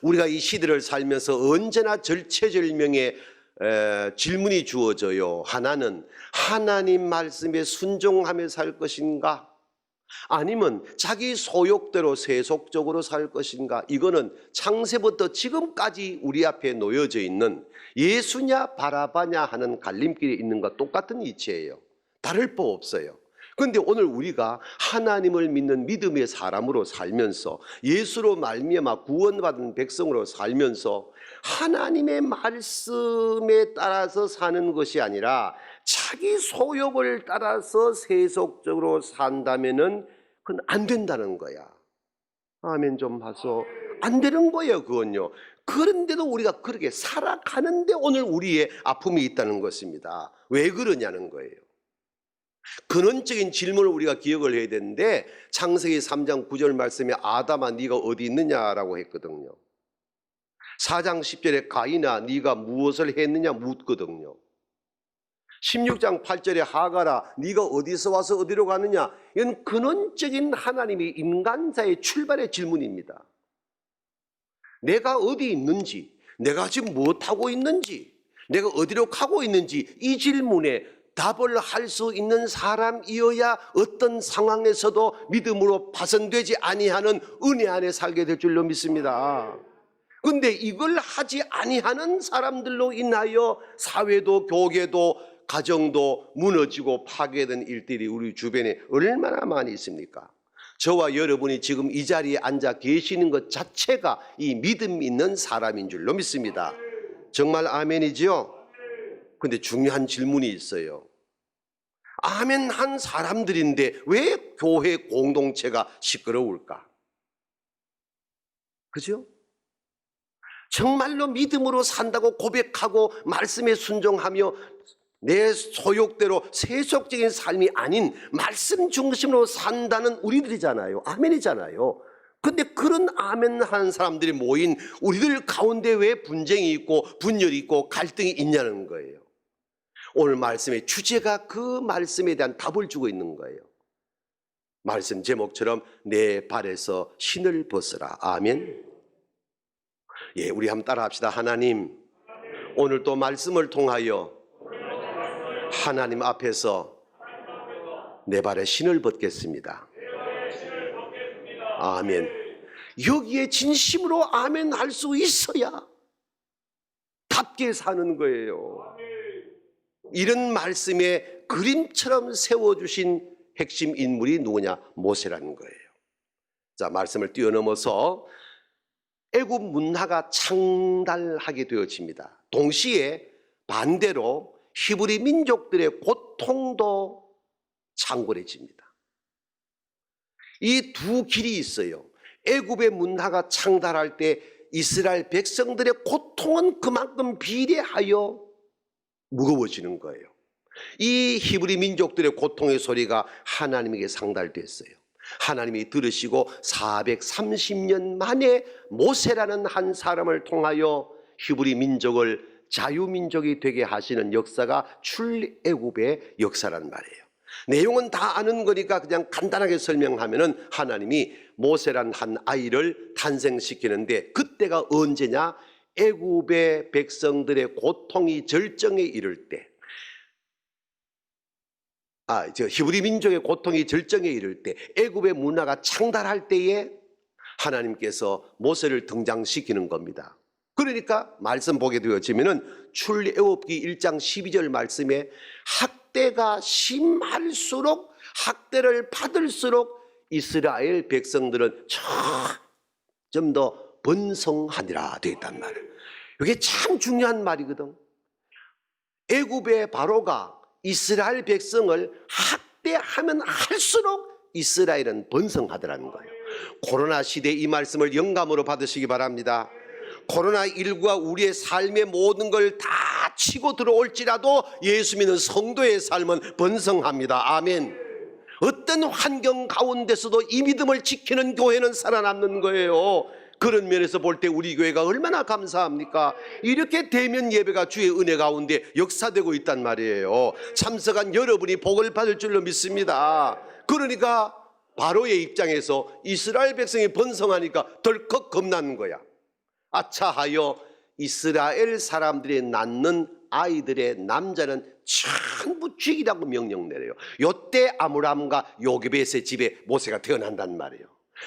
우리가 이 시대를 살면서 언제나 절체절명의 질문이 주어져요. 하나는 하나님 말씀에 순종하며 살 것인가? 아니면 자기 소욕대로 세속적으로 살 것인가? 이거는 창세부터 지금까지 우리 앞에 놓여져 있는 예수냐 바라바냐 하는 갈림길에 있는 것과 똑같은 이치예요. 다를 바 없어요. 그런데 오늘 우리가 하나님을 믿는 믿음의 사람으로 살면서 예수로 말미암아 구원받은 백성으로 살면서 하나님의 말씀에 따라서 사는 것이 아니라 자기 소욕을 따라서 세속적으로 산다면은 그건 안 된다는 거야. 아멘 좀 봐서. 안 되는 거예요, 그건요. 그런데도 우리가 그렇게 살아가는데 오늘 우리의 아픔이 있다는 것입니다. 왜 그러냐는 거예요. 근원적인 질문을 우리가 기억을 해야 되는데 창세기 3장 9절 말씀에 아담아 네가 어디 있느냐라고 했거든요. 4장 10절에 가인아 네가 무엇을 했느냐 묻거든요. 16장 8절에 하가라 네가 어디서 와서 어디로 가느냐. 이건 근원적인 하나님의 인간사의 출발의 질문입니다. 내가 어디 있는지, 내가 지금 무엇하고 있는지, 내가 어디로 가고 있는지 이 질문에 답을 할 수 있는 사람이어야 어떤 상황에서도 믿음으로 파손되지 아니하는 은혜 안에 살게 될 줄로 믿습니다. 그런데 이걸 하지 아니하는 사람들로 인하여 사회도 교계도 가정도 무너지고 파괴된 일들이 우리 주변에 얼마나 많이 있습니까? 저와 여러분이 지금 이 자리에 앉아 계시는 것 자체가 이 믿음 있는 사람인 줄로 믿습니다. 정말 아멘이지요? 근데 중요한 질문이 있어요. 아멘 한 사람들인데 왜 교회 공동체가 시끄러울까? 그죠? 정말로 믿음으로 산다고 고백하고 말씀에 순종하며 내 소욕대로 세속적인 삶이 아닌 말씀 중심으로 산다는 우리들이잖아요. 아멘이잖아요. 근데 그런 아멘 하는 사람들이 모인 우리들 가운데 왜 분쟁이 있고 분열이 있고 갈등이 있냐는 거예요. 오늘 말씀의 주제가 그 말씀에 대한 답을 주고 있는 거예요. 말씀 제목처럼 내 발에서 신을 벗으라. 아멘. 예, 우리 한번 따라 합시다. 하나님, 오늘 또 말씀을 통하여 하나님 앞에서 내 발에 신을 벗겠습니다. 아멘. 여기에 진심으로 아멘 할 수 있어야 답게 사는 거예요. 이런 말씀에 그림처럼 세워주신 핵심 인물이 누구냐? 모세라는 거예요. 자, 말씀을 뛰어넘어서 애굽 문화가 창달하게 되어집니다. 동시에 반대로 히브리 민족들의 고통도 창궐해집니다. 이 두 길이 있어요. 애굽의 문화가 창달할 때 이스라엘 백성들의 고통은 그만큼 비례하여 무거워지는 거예요. 이 히브리 민족들의 고통의 소리가 하나님에게 상달됐어요. 하나님이 들으시고 430년 만에 모세라는 한 사람을 통하여 히브리 민족을 자유민족이 되게 하시는 역사가 출애굽의 역사란 말이에요. 내용은 다 아는 거니까 그냥 간단하게 설명하면은 하나님이 모세란 한 아이를 탄생시키는데 그때가 언제냐? 애굽의 백성들의 고통이 절정에 이를 때, 히브리 민족의 고통이 절정에 이를 때, 애굽의 문화가 창달할 때에 하나님께서 모세를 등장시키는 겁니다. 그러니까 말씀 보게 되어지면은 출애굽기 1장 12절 말씀에 학대가 심할수록 학대를 받을수록 이스라엘 백성들은 좀 더 번성하니라 되어 있단 말이에요. 이게 참 중요한 말이거든. 애굽의 바로가 이스라엘 백성을 학대하면 할수록 이스라엘은 번성하더라는 거예요. 코로나 시대 이 말씀을 영감으로 받으시기 바랍니다. 코로나19가 우리의 삶의 모든 걸 다 치고 들어올지라도 예수 믿는 성도의 삶은 번성합니다. 아멘. 어떤 환경 가운데서도 이 믿음을 지키는 교회는 살아남는 거예요. 그런 면에서 볼 때 우리 교회가 얼마나 감사합니까? 이렇게 대면 예배가 주의 은혜 가운데 역사되고 있단 말이에요. 참석한 여러분이 복을 받을 줄로 믿습니다. 그러니까 바로의 입장에서 이스라엘 백성이 번성하니까 덜컥 겁나는 거야. 아차하여 이스라엘 사람들이 낳는 아이들의 남자는 전부 죽이라고 명령 내려요. 요때 아므람과 요게벳의 집에 모세가 태어난단 말이에요.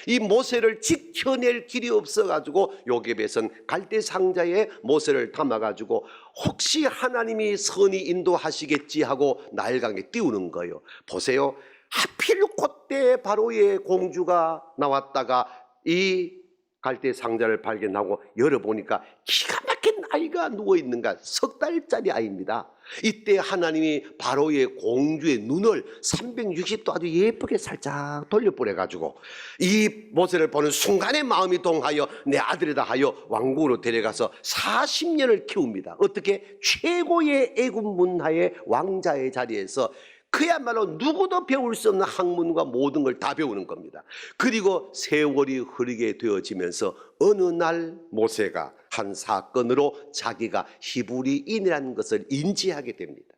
이 모세를 지켜낼 길이 없어가지고 요게벳은 갈대 상자에 모세를 담아가지고 혹시 하나님이 선히 인도하시겠지 하고 나일강에 띄우는 거예요. 보세요. 하필 그때 바로의 공주가 나왔다가 이 갈대 상자를 발견하고 열어보니까 기가 막힌 아이가 누워있는가. 3달짜리 아이입니다. 이때 하나님이 바로의 공주의 눈을 360도 아주 예쁘게 살짝 돌려보내가지고 이 모세를 보는 순간에 마음이 동하여 내 아들이다 하여 왕궁으로 데려가서 40년을 키웁니다. 어떻게? 최고의 애굽 문화의 왕자의 자리에서 그야말로 누구도 배울 수 없는 학문과 모든 걸 다 배우는 겁니다. 그리고 세월이 흐르게 되어지면서 어느 날 모세가 한 사건으로 자기가 히브리인이라는 것을 인지하게 됩니다.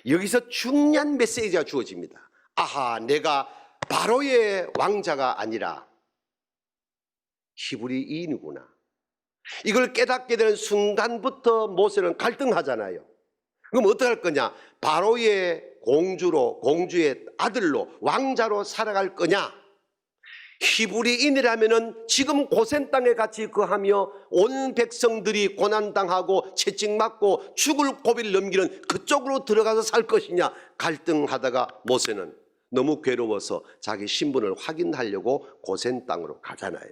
여기서 중요한 메시지가 주어집니다. 아하, 내가 바로의 왕자가 아니라 히브리인이구나. 이걸 깨닫게 되는 순간부터 모세는 갈등하잖아요. 그럼 어떻게 할 거냐? 바로의 공주의 아들로 왕자로 살아갈 거냐? 히브리인이라면은 지금 고센 땅에 같이 거하며 온 백성들이 고난당하고 채찍맞고 죽을 고비를 넘기는 그쪽으로 들어가서 살 것이냐? 갈등하다가 모세는 너무 괴로워서 자기 신분을 확인하려고 고센 땅으로 가잖아요.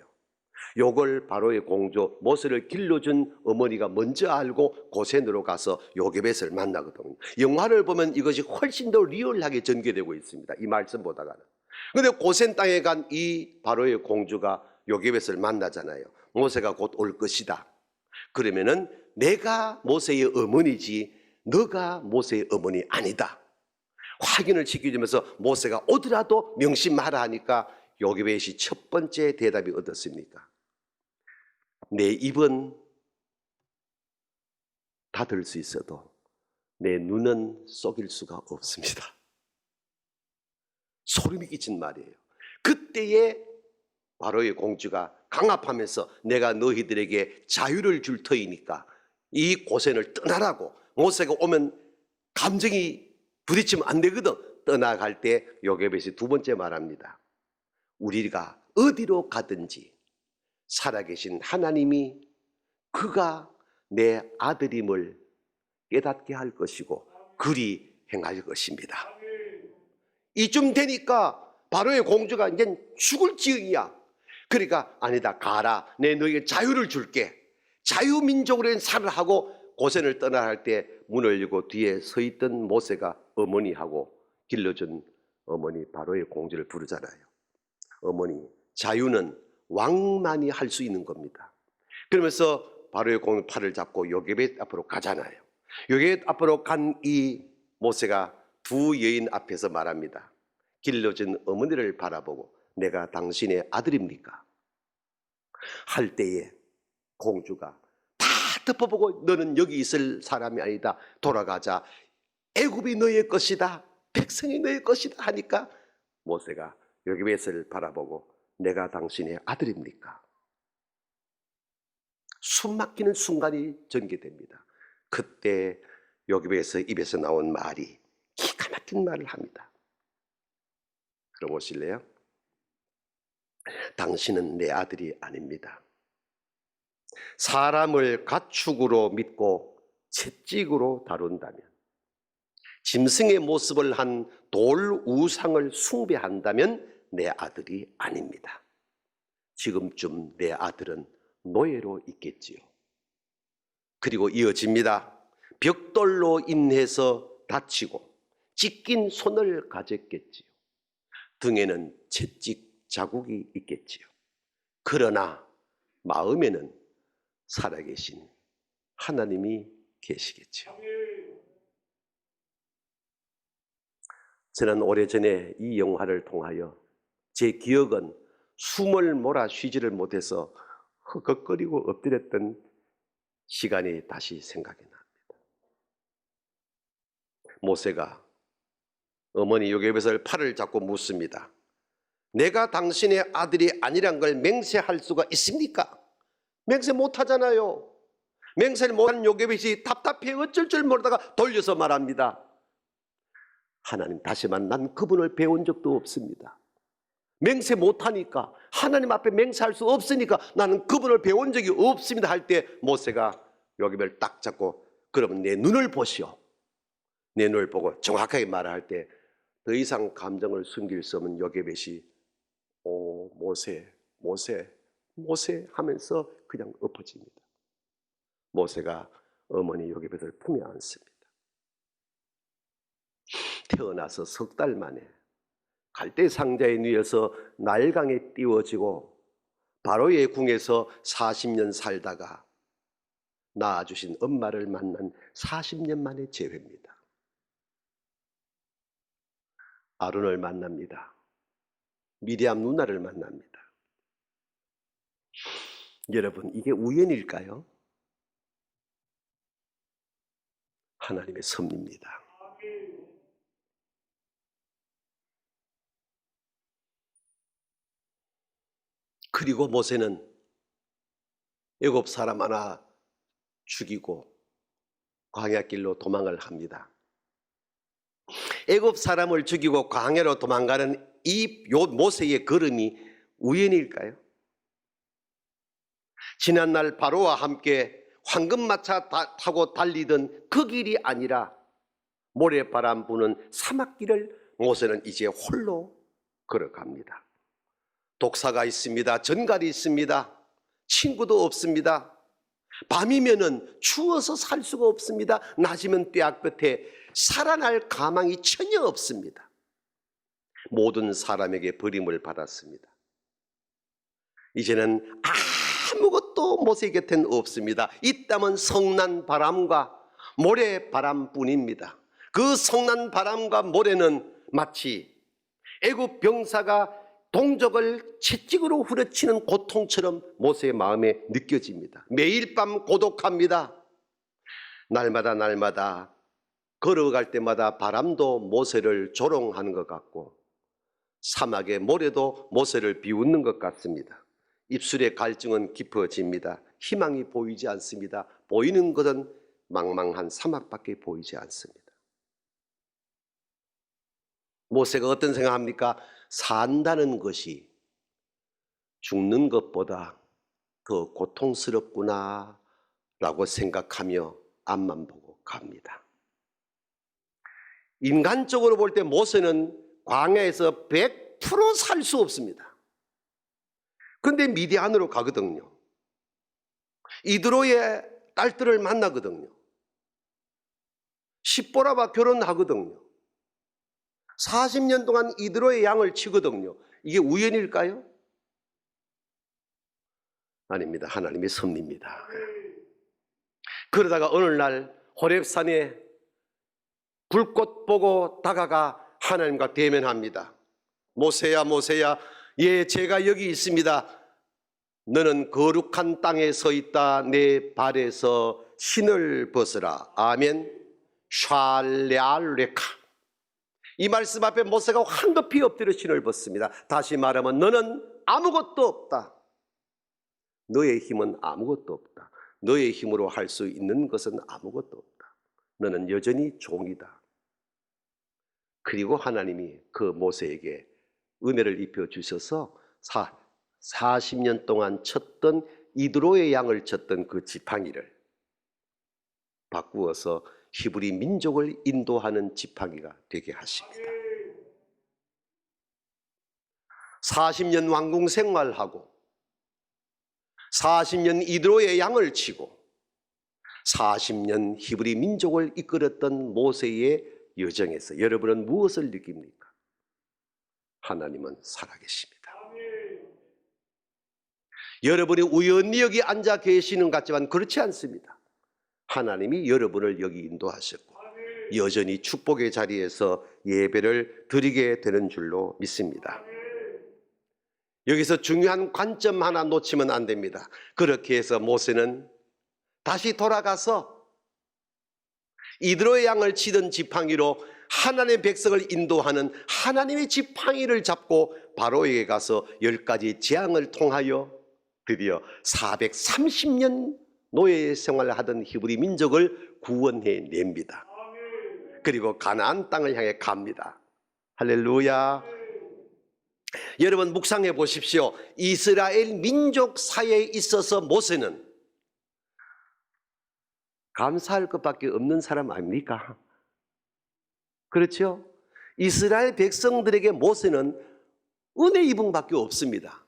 요걸 바로의 공주 모세를 길러준 어머니가 먼저 알고 고센으로 가서 요게벳을 만나거든요. 영화를 보면 이것이 훨씬 더 리얼하게 전개되고 있습니다. 이 말씀 보다가는. 그런데 고센 땅에 간 이 바로의 공주가 요게벳을 만나잖아요. 모세가 곧 올 것이다. 그러면은 내가 모세의 어머니지 너가 모세의 어머니 아니다. 확인을 시켜주면서 모세가 오더라도 명심하라 하니까 요게벳이 첫 번째 대답이 어떻습니까? 내 입은 닫을 수 있어도 내 눈은 속일 수가 없습니다. 소름이 끼친 말이에요. 그때에 바로의 공주가 강압하면서 내가 너희들에게 자유를 줄 터이니까 이 고센을 떠나라고. 모세가 오면 감정이 부딪히면 안 되거든. 떠나갈 때 요게벳이 두 번째 말합니다. 우리가 어디로 가든지 살아계신 하나님이 그가 내 아들임을 깨닫게 할 것이고 그리 행할 것입니다. 이쯤 되니까 바로의 공주가 이제 죽을 지경이야. 그러니까 아니다, 가라. 내 너에게 자유를 줄게. 자유민족으로 살을 하고 고센을 떠나야 할 때 문을 열고 뒤에 서 있던 모세가 어머니하고 길러준 어머니 바로의 공주를 부르잖아요. 어머니, 자유는 왕만이 할 수 있는 겁니다. 그러면서 바로의 공주 팔을 잡고 요게벳 앞으로 가잖아요. 요게벳 앞으로 간 이 모세가 두 여인 앞에서 말합니다. 길러진 어머니를 바라보고 내가 당신의 아들입니까? 할 때에 공주가 다 덮어보고 너는 여기 있을 사람이 아니다. 돌아가자. 애굽이 너의 것이다. 백성이 너의 것이다 하니까 모세가 요게벳을 바라보고 내가 당신의 아들입니까? 숨 막히는 순간이 전개됩니다. 그때 요게벳의 입에서 나온 말이 기가 막힌 말을 합니다. 들어보실래요? 당신은 내 아들이 아닙니다. 사람을 가축으로 믿고 채찍으로 다룬다면, 짐승의 모습을 한 돌 우상을 숭배한다면 내 아들이 아닙니다. 지금쯤 내 아들은 노예로 있겠지요. 그리고 이어집니다. 벽돌로 인해서 다치고 찢긴 손을 가졌겠지요. 등에는 채찍 자국이 있겠지요. 그러나 마음에는 살아계신 하나님이 계시겠지요. 저는 오래전에 이 영화를 통하여 제 기억은 숨을 몰아 쉬지를 못해서 허걱거리고 엎드렸던 시간이 다시 생각이 납니다. 모세가 어머니 요게벳을 팔을 잡고 묻습니다. 내가 당신의 아들이 아니란 걸 맹세할 수가 있습니까? 맹세 못하잖아요. 맹세를 못하는 요게벳이 답답해 어쩔 줄 모르다가 돌려서 말합니다. 하나님, 다시만 난 그분을 배운 적도 없습니다. 맹세 못하니까, 하나님 앞에 맹세할 수 없으니까 나는 그분을 배운 적이 없습니다 할 때 모세가 요게벳을 딱 잡고, 그러면 내 눈을 보시오. 내 눈을 보고 정확하게 말할 때 더 이상 감정을 숨길 수 없는 요게벳이 오 모세 모세 모세 하면서 그냥 엎어집니다. 모세가 어머니 요게벳을 품에 안습니다. 태어나서 석 달 만에 갈대 상자에 누워서 나일강에 띄워지고 바로의 궁에서 40년 살다가 낳아주신 엄마를 만난 40년 만의 재회입니다. 아론을 만납니다. 미리암 누나를 만납니다. 여러분, 이게 우연일까요? 하나님의 섭리입니다. 그리고 모세는 애굽 사람 하나 죽이고 광야길로 도망을 합니다. 애굽 사람을 죽이고 광야로 도망가는 이 모세의 걸음이 우연일까요? 지난날 바로와 함께 황금마차 타고 달리던 그 길이 아니라 모래바람 부는 사막길을 모세는 이제 홀로 걸어갑니다. 독사가 있습니다. 전갈이 있습니다. 친구도 없습니다. 밤이면은 추워서 살 수가 없습니다. 낮이면 뙤약 끝에 살아날 가망이 전혀 없습니다. 모든 사람에게 버림을 받았습니다. 이제는 아무것도 모세 곁엔 없습니다. 있다면 성난 바람과 모래 바람뿐입니다. 그 성난 바람과 모래는 마치 애굽 병사가 동족을 채찍으로 후려치는 고통처럼 모세의 마음에 느껴집니다. 매일 밤 고독합니다. 날마다 걸어갈 때마다 바람도 모세를 조롱하는 것 같고 사막의 모래도 모세를 비웃는 것 같습니다. 입술의 갈증은 깊어집니다. 희망이 보이지 않습니다. 보이는 것은 망망한 사막밖에 보이지 않습니다. 모세가 어떤 생각합니까? 산다는 것이 죽는 것보다 더 고통스럽구나 라고 생각하며 앞만 보고 갑니다. 인간적으로 볼 때 모세는 광야에서 100% 살 수 없습니다. 그런데 미디안으로 가거든요. 이드로의 딸들을 만나거든요. 십보라와 결혼하거든요. 40년 동안 이드로의 양을 치거든요. 이게 우연일까요? 아닙니다. 하나님의 섭리입니다. 그러다가 어느 날 호렙산에 불꽃 보고 다가가 하나님과 대면합니다. 모세야 모세야, 예 제가 여기 있습니다. 너는 거룩한 땅에 서 있다. 내 발에서 신을 벗으라. 아멘. 샬레알레카. 이 말씀 앞에 모세가 황급히 엎드려 신을 벗습니다. 다시 말하면 너는 아무것도 없다. 너의 힘은 아무것도 없다. 너의 힘으로 할 수 있는 것은 아무것도 없다. 너는 여전히 종이다. 그리고 하나님이 그 모세에게 은혜를 입혀 주셔서 40년 동안 쳤던 이드로의 양을 쳤던 그 지팡이를 바꾸어서 히브리 민족을 인도하는 지팡이가 되게 하십니다. 40년 왕궁 생활하고 40년 이드로의 양을 치고 40년 히브리 민족을 이끌었던 모세의 여정에서 여러분은 무엇을 느낍니까? 하나님은 살아계십니다. 여러분이 우연히 여기 앉아 계시는 것 같지만 그렇지 않습니다. 하나님이 여러분을 여기 인도하셨고 여전히 축복의 자리에서 예배를 드리게 되는 줄로 믿습니다. 여기서 중요한 관점 하나 놓치면 안 됩니다. 그렇게 해서 모세는 다시 돌아가서 이드로의 양을 치던 지팡이로 하나님의 백성을 인도하는 하나님의 지팡이를 잡고 바로에게 가서 10가지 재앙을 통하여 드디어 430년 노예 생활을 하던 히브리 민족을 구원해 냅니다. 그리고 가나안 땅을 향해 갑니다. 할렐루야. 여러분 묵상해 보십시오. 이스라엘 민족 사이에 있어서 모세는 감사할 것밖에 없는 사람 아닙니까? 그렇죠? 이스라엘 백성들에게 모세는 은혜 입은 밖에 없습니다.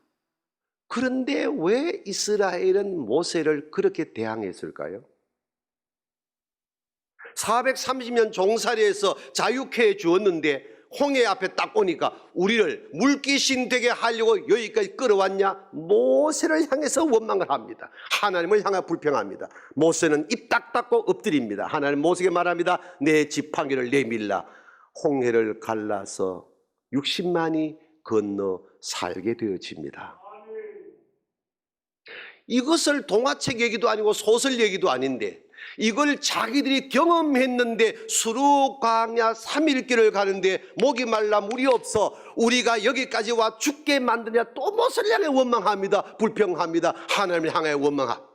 그런데 왜 이스라엘은 모세를 그렇게 대항했을까요? 430년 종살이에서 자유케 해 주었는데 홍해 앞에 딱 오니까 우리를 물귀신 되게 하려고 여기까지 끌어왔냐? 모세를 향해서 원망을 합니다. 하나님을 향해 불평합니다. 모세는 입 딱 닫고 엎드립니다. 하나님 모세에게 말합니다. 내 지팡이를 내밀라. 홍해를 갈라서 60만이 건너 살게 되어집니다. 이것을 동화책 얘기도 아니고 소설 얘기도 아닌데 이걸 자기들이 경험했는데 수르 광야 3일길을 가는데 목이 말라 물이 없어 우리가 여기까지 와 죽게 만드냐 또 모세를 향해 원망합니다. 불평합니다. 하나님을 향해 원망합니다.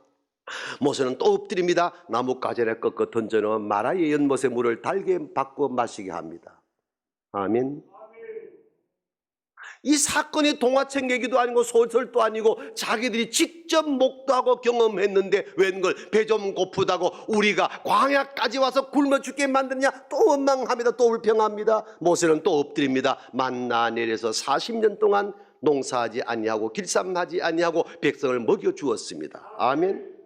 모세는 또 엎드립니다. 나뭇가지를 꺾어 던져놓은 마라의 연못의 물을 달게 바꿔 마시게 합니다. 아멘. 이 사건이 동화책 얘기도 아니고 소설도 아니고 자기들이 직접 목도하고 경험했는데 웬걸 배 좀 고프다고 우리가 광야까지 와서 굶어 죽게 만드냐 또 원망합니다. 또 불평합니다. 모세는 또 엎드립니다. 만나 내려서 40년 동안 농사하지 아니하고 길쌈하지 아니하고 백성을 먹여 주었습니다. 아멘.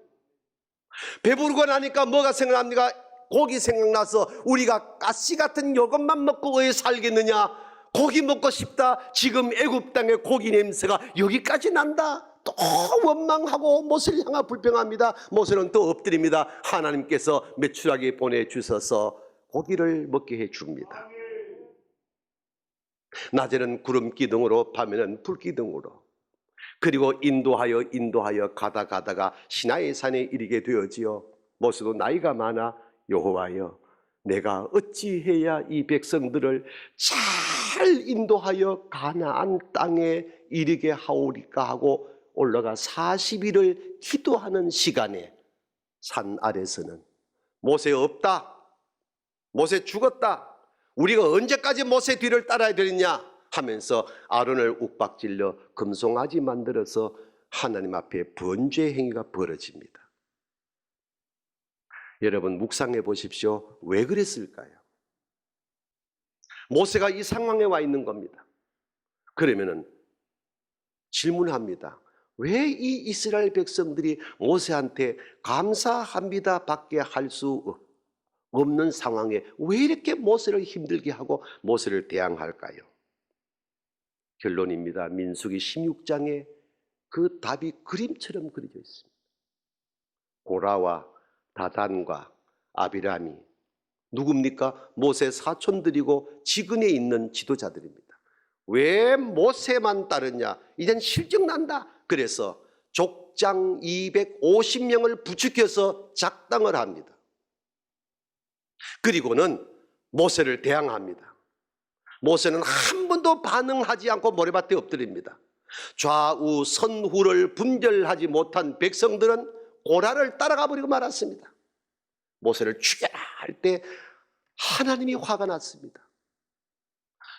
배부르고 나니까 뭐가 생각납니까? 고기 생각나서 우리가 가시 같은 요것만 먹고 왜 살겠느냐? 고기 먹고 싶다. 지금 애굽 땅의 고기 냄새가 여기까지 난다. 또 원망하고 모세를 향해 불평합니다. 모세는 또 엎드립니다. 하나님께서 메추라기 보내주셔서 고기를 먹게 해줍니다. 낮에는 구름 기둥으로 밤에는 불 기둥으로 그리고 인도하여 가다가 시나이 산에 이르게 되어지요. 모세도 나이가 많아 여호와여 내가 어찌해야 이 백성들을 잘 인도하여 가나안 땅에 이르게 하오리까 하고 올라가 40일을 기도하는 시간에 산 아래서는 모세 없다. 모세 죽었다. 우리가 언제까지 모세 뒤를 따라야 되느냐 하면서 아론을 욱박질러 금송아지 만들어서 하나님 앞에 번죄 행위가 벌어집니다. 여러분 묵상해 보십시오. 왜 그랬을까요? 모세가 이 상황에 와 있는 겁니다. 그러면은 질문합니다. 왜 이 이스라엘 백성들이 모세한테 감사합니다 밖에 할 수 없는 상황에 왜 이렇게 모세를 힘들게 하고 모세를 대항할까요? 결론입니다. 민수기 16장에 그 답이 그림처럼 그려져 있습니다. 고라와 다단과 아비람이 누굽니까? 모세 사촌들이고 지근에 있는 지도자들입니다. 왜 모세만 따르냐? 이젠 실증난다. 그래서 족장 250명을 부추겨서 작당을 합니다. 그리고는 모세를 대항합니다. 모세는 한 번도 반응하지 않고 모래밭에 엎드립니다. 좌우 선후를 분별하지 못한 백성들은 고라를 따라가 버리고 말았습니다. 모세를 죽여라 할 때 하나님이 화가 났습니다.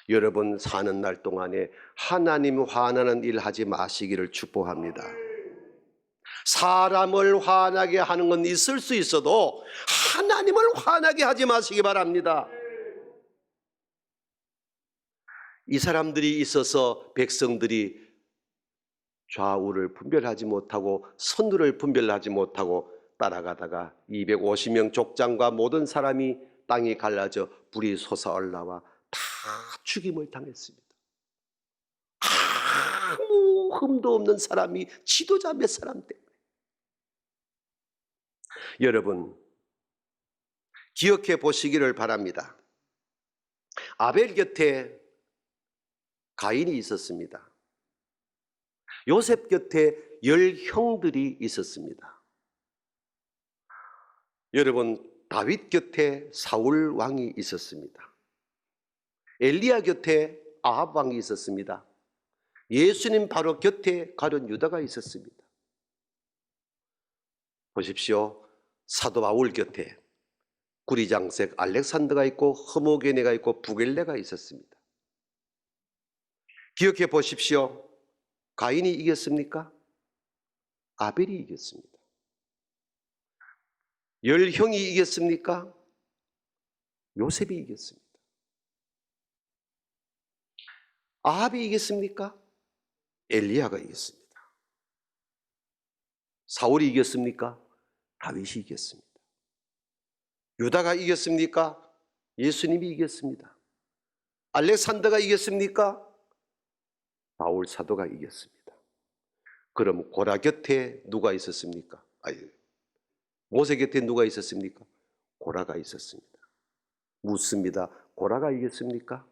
여러분 사는 날 동안에 하나님 화나는 일 하지 마시기를 축복합니다. 사람을 화나게 하는 건 있을 수 있어도 하나님을 화나게 하지 마시기 바랍니다. 이 사람들이 있어서 백성들이 좌우를 분별하지 못하고 선두를 분별하지 못하고 따라가다가 250명 족장과 모든 사람이 땅이 갈라져 불이 솟아올라와 다 죽임을 당했습니다. 아무 흠도 없는 사람이 지도자 몇 사람 때문에. 여러분 기억해 보시기를 바랍니다. 아벨 곁에 가인이 있었습니다. 요셉 곁에 10형들이 있었습니다. 여러분 다윗 곁에 사울 왕이 있었습니다. 엘리야 곁에 아합 왕이 있었습니다. 예수님 바로 곁에 가룟 유다가 있었습니다. 보십시오. 사도 바울 곁에 구리장색 알렉산더가 있고 허모게네가 있고 부겔레가 있었습니다. 기억해 보십시오. 가인이 이겼습니까? 아벨이 이겼습니다. 열 형이 이겼습니까? 요셉이 이겼습니다. 아합이 이겼습니까? 엘리야가 이겼습니다. 사울이 이겼습니까? 다윗이 이겼습니다. 유다가 이겼습니까? 예수님이 이겼습니다. 알렉산더가 이겼습니까? 바울 사도가 이겼습니다. 그럼 고라 곁에 누가 있었습니까? 모세 곁에 누가 있었습니까? 고라가 있었습니다. 묻습니다. 고라가 이겼습니까?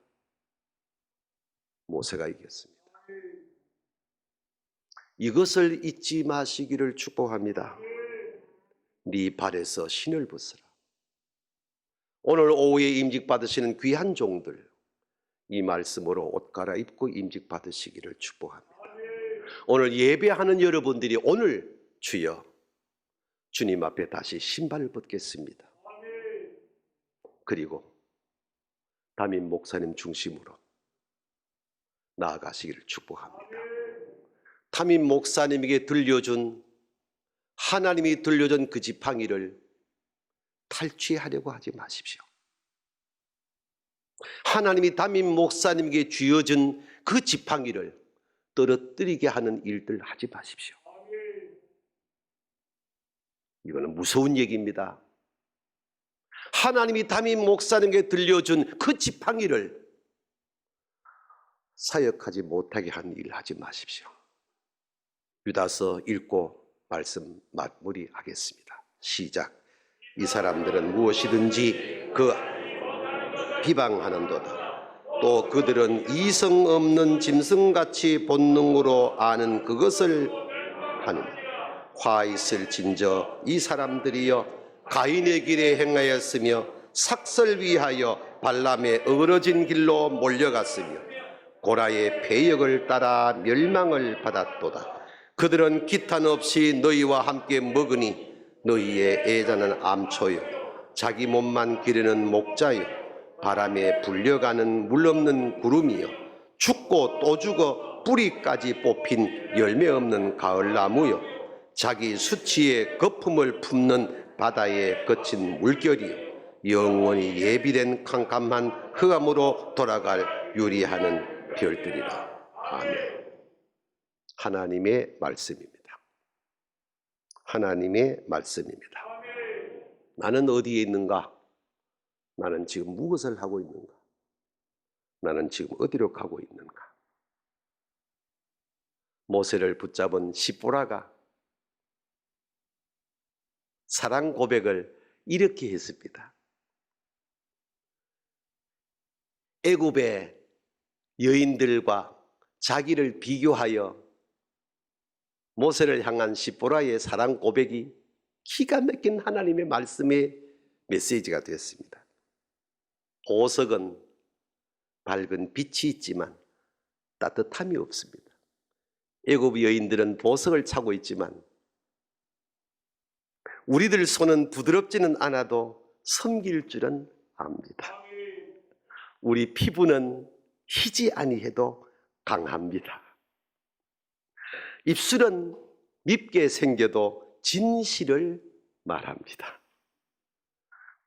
모세가 이겼습니다. 이것을 잊지 마시기를 축복합니다. 네 발에서 신을 벗으라. 오늘 오후에 임직받으시는 귀한 종들, 이 말씀으로 옷 갈아입고 임직받으시기를 축복합니다. 오늘 예배하는 여러분들이 오늘 주여 주님 앞에 다시 신발을 벗겠습니다. 그리고 담임 목사님 중심으로 나아가시기를 축복합니다. 담임 목사님에게 들려준 하나님이 들려준 그 지팡이를 탈취하려고 하지 마십시오. 하나님이 담임 목사님에게 쥐어준 그 지팡이를 떨어뜨리게 하는 일들 하지 마십시오. 이거는 무서운 얘기입니다. 하나님이 담임 목사님에게 들려준 그 지팡이를 사역하지 못하게 하는 일을 하지 마십시오. 유다서 읽고 말씀 마무리하겠습니다. 시작. 이 사람들은 무엇이든지 그 비방하는도다. 또 그들은 이성 없는 짐승같이 본능으로 아는 그것을 하느니라. 화 있을진저 이 사람들이여 가인의 길에 행하였으며 삭설 위하여 발람의 어그러진 길로 몰려갔으며 고라의 패역을 따라 멸망을 받았도다. 그들은 기탄 없이 너희와 함께 먹으니 너희의 애자는 암초요 자기 몸만 기르는 목자요 바람에 불려가는 물 없는 구름이요 죽고 또 죽어 뿌리까지 뽑힌 열매 없는 가을나무요 자기 수치의 거품을 품는 바다에 거친 물결이요 영원히 예비된 캄캄한 흑암으로 돌아갈 유리하는 별들이라. 아멘. 하나님의 말씀입니다. 하나님의 말씀입니다. 나는 어디에 있는가? 나는 지금 무엇을 하고 있는가? 나는 지금 어디로 가고 있는가? 모세를 붙잡은 시보라가 사랑 고백을 이렇게 했습니다. 애굽의 여인들과 자기를 비교하여 모세를 향한 시보라의 사랑 고백이 기가 막힌 하나님의 말씀의 메시지가 되었습니다. 보석은 밝은 빛이 있지만 따뜻함이 없습니다. 애굽 여인들은 보석을 차고 있지만 우리들 손은 부드럽지는 않아도 섬길 줄은 압니다. 우리 피부는 희지 아니해도 강합니다. 입술은 밉게 생겨도 진실을 말합니다.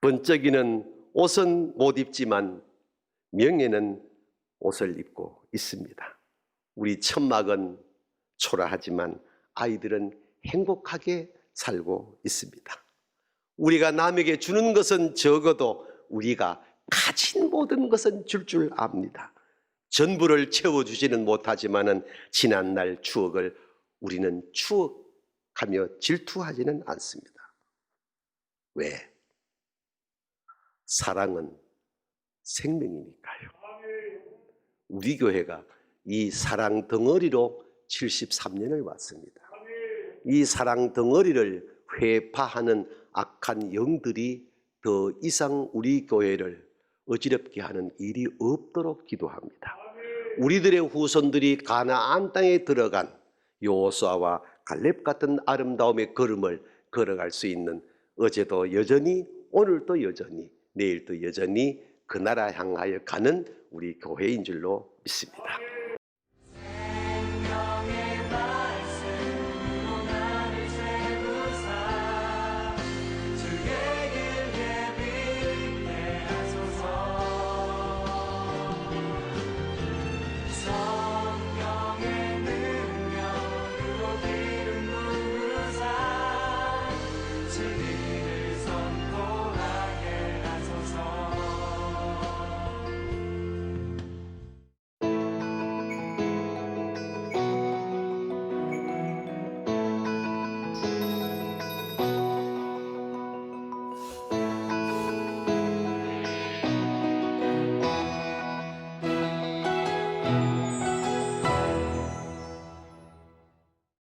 번쩍이는 옷은 못 입지만 명예는 옷을 입고 있습니다. 우리 천막은 초라하지만 아이들은 행복하게 살고 있습니다. 우리가 남에게 주는 것은 적어도 우리가 가진 모든 것은 줄 압니다. 전부를 채워주지는 못하지만은 지난날 추억을 우리는 추억하며 질투하지는 않습니다. 왜? 사랑은 생명이니까요. 우리 교회가 이 사랑 덩어리로 73년을 왔습니다. 이 사랑 덩어리를 회파하는 악한 영들이 더 이상 우리 교회를 어지럽게 하는 일이 없도록 기도합니다. 우리들의 후손들이 가나안 땅에 들어간 여호수아와 갈렙 같은 아름다움의 걸음을 걸어갈 수 있는, 어제도 여전히 오늘도 여전히 내일도 여전히 그 나라 향하여 가는 우리 교회인 줄로 믿습니다.